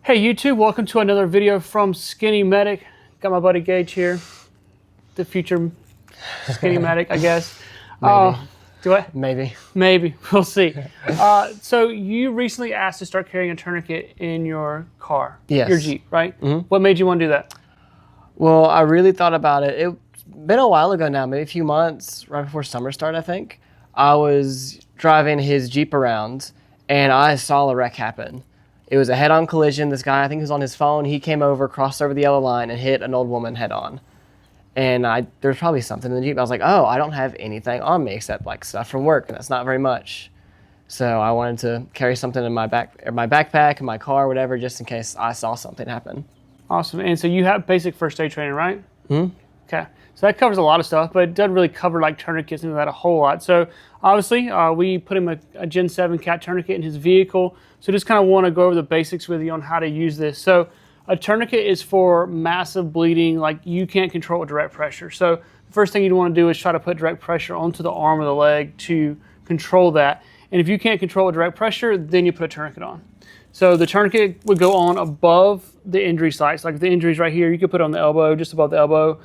Hey YouTube, welcome to another video from Skinny Medic. Got my buddy Gage here, the future Skinny Medic, I guess. Maybe. Do I? Maybe. We'll see. So you recently asked to start carrying a tourniquet in your car, Yes. your Jeep, right? Mm-hmm. What made you want to do that? Well, I really thought about it. It's been a while ago now, maybe a few months, right before summer started, I think. I was driving his Jeep around, and I saw a wreck happen. It was a head-on collision. This guy, I think he was on his phone. He came over, crossed over the yellow line, and hit an old woman head-on. And there's probably something in the Jeep. I was like, oh, I don't have anything on me except like stuff from work, and that's not very much. So I wanted to carry something in my backpack, in my car, whatever, just in case I saw something happen. Awesome. And so you have basic first aid training, right? Mm-hmm. Okay. So that covers a lot of stuff, but it doesn't really cover like tourniquets into that a whole lot. So obviously we put him a Gen 7 cat tourniquet in his vehicle. So just kind of want to go over the basics with you on how to use this. So a tourniquet is for massive bleeding, like you can't control with direct pressure. So the first thing you want to do is try to put direct pressure onto the arm or the leg to control that. And if you can't control with direct pressure, then you put a tourniquet on. So the tourniquet would go on above the injury sites. Like if the injury's right here, you could put it on the elbow, just above the elbow,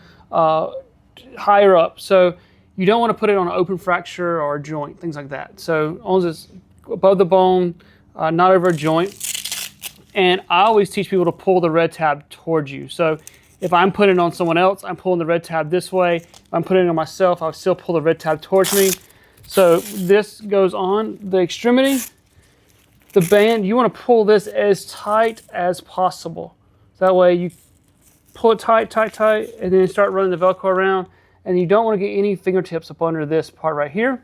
higher up. So you don't want to put it on an open fracture or a joint, things like that. So on this above the bone, not over a joint. And I always teach people to pull the red tab towards you. So if I'm putting it on someone else, I'm pulling the red tab this way. If I'm putting it on myself, I'll still pull the red tab towards me. So this goes on the extremity. The band, you want to pull this as tight as possible. That way you pull it tight, and then start running the Velcro around. And you don't want to get any fingertips up under this part right here.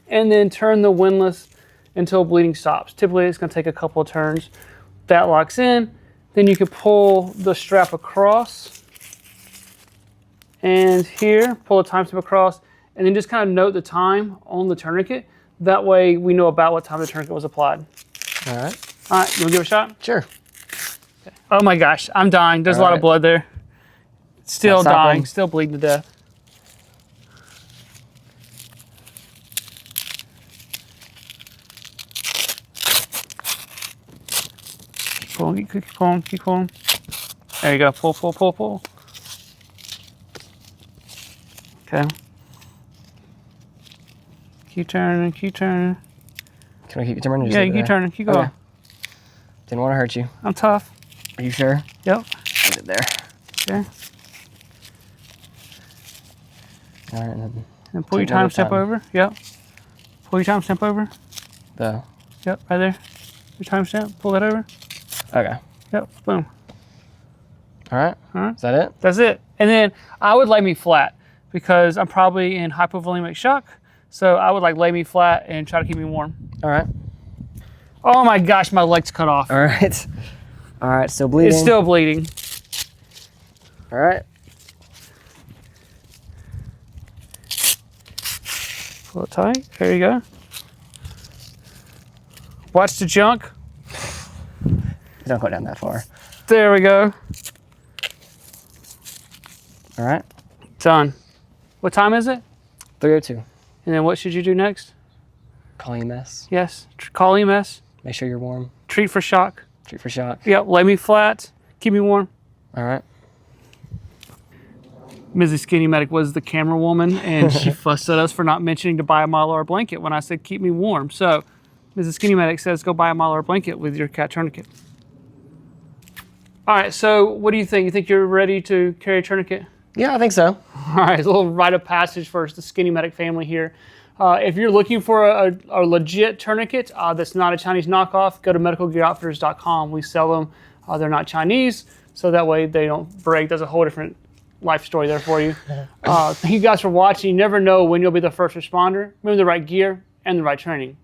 And then turn the windlass until bleeding stops. Typically it's going to take a couple of turns. That locks in. Then you can pull the strap across. And here, pull the timestamp across. And then just kind of note the time on the tourniquet. That way we know about what time the tourniquet was applied. All right. All right, you want to give it a shot? Sure. Okay. Oh my gosh, I'm dying. There's a lot of blood there. Still dying, still bleeding to death. Keep pulling. There you go, pull. Okay. Keep turning. Can I keep turning? Yeah, you keep turning, keep going. Okay. Didn't want to hurt you. I'm tough. Are you sure? Yep. Leave it there. Okay. All right, And pull your timestamp over. Yep. Pull your timestamp over. Yep, right there. Your timestamp, pull that over. Okay. Yep, boom. All right. Is that it? That's it. And then I would lay me flat because I'm probably in hypovolemic shock. So I would like lay me flat and try to keep me warm. All right. Oh my gosh, my leg's cut off. All right. All right, still bleeding. It's still bleeding. All right. Pull it tight. There you go. Watch the junk. Don't go down that far. There we go. All right. Done. What time is it? 3:02. And then what should you do next? Call EMS. Yes. Call EMS. Make sure you're warm. Treat for shock. Treat for shock. Yep. Lay me flat. Keep me warm. All right. Mrs. Skinny Medic was the camera woman, and she fussed at us for not mentioning to buy a Mylar blanket when I said keep me warm. So Mrs. Skinny Medic says go buy a Mylar blanket with your cat tourniquet. All right, so what do you think? You think you're ready to carry a tourniquet? Yeah, I think so. All right, a little rite of passage for the Skinny Medic family here. If you're looking for a legit tourniquet that's not a Chinese knockoff, go to medicalgearoutfitters.com. We sell them. They're not Chinese, so that way they don't break. There's a whole different life story there for you. Thank you guys for watching. You never know when you'll be the first responder. Remember the right gear and the right training.